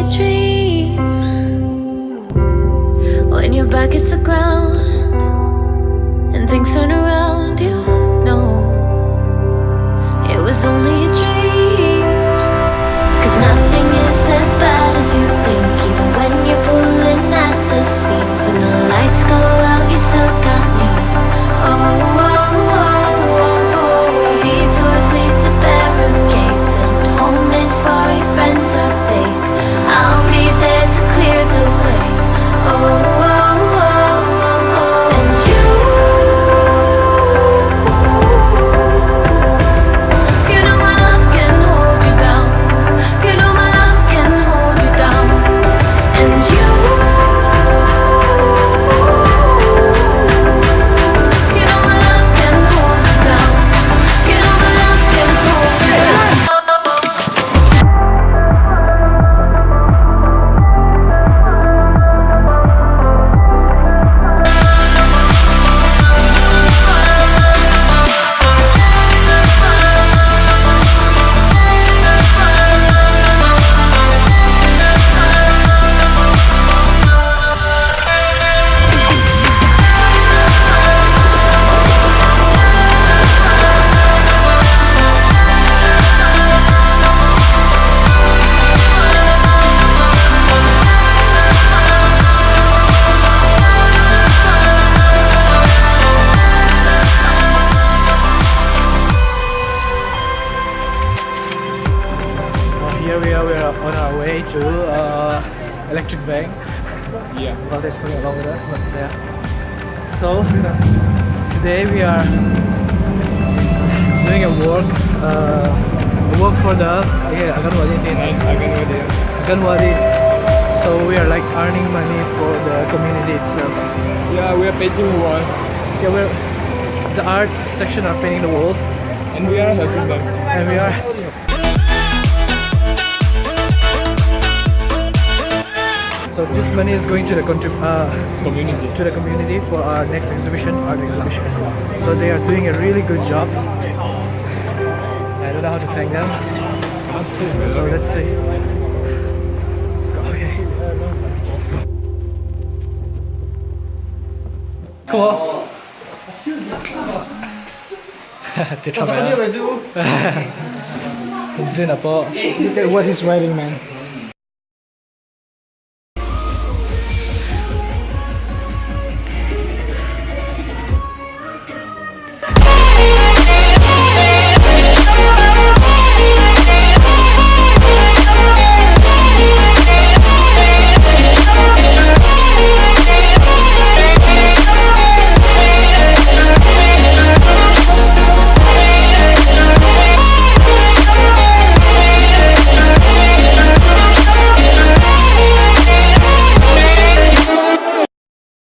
a dream. When your back hits the ground and things turn around, you know it was only a dream. 'Cause nothing is as bad as you think, even when you're pulling at the seams. When the lights go out, you still got me. Oh, oh, oh, oh, oh. Detours lead to barricades, and home is for your friends are fake. I'll be there to clear the way. Oh, oh, oh, oh, oh. And you know my love can hold you down. You know my love can hold you down. And you know my love can hold you down. You know my love can hold you down. Here we are on our way to Electric Bank. Yeah. Valde is coming along with us, but yeah. So today we are doing a work for the Anganwadi. So we are like earning money for the community itself. Yeah, we are painting wall Yeah, the art section are painting the wall, and we are helping them. and we are. So this money is going to the Community. to the community for our next exhibition, art exhibition. So they are doing a really good job. I don't know how to thank them. So let's see. Okay. Come on. Tetra man. Hindi na po. Look at what he's writing, man.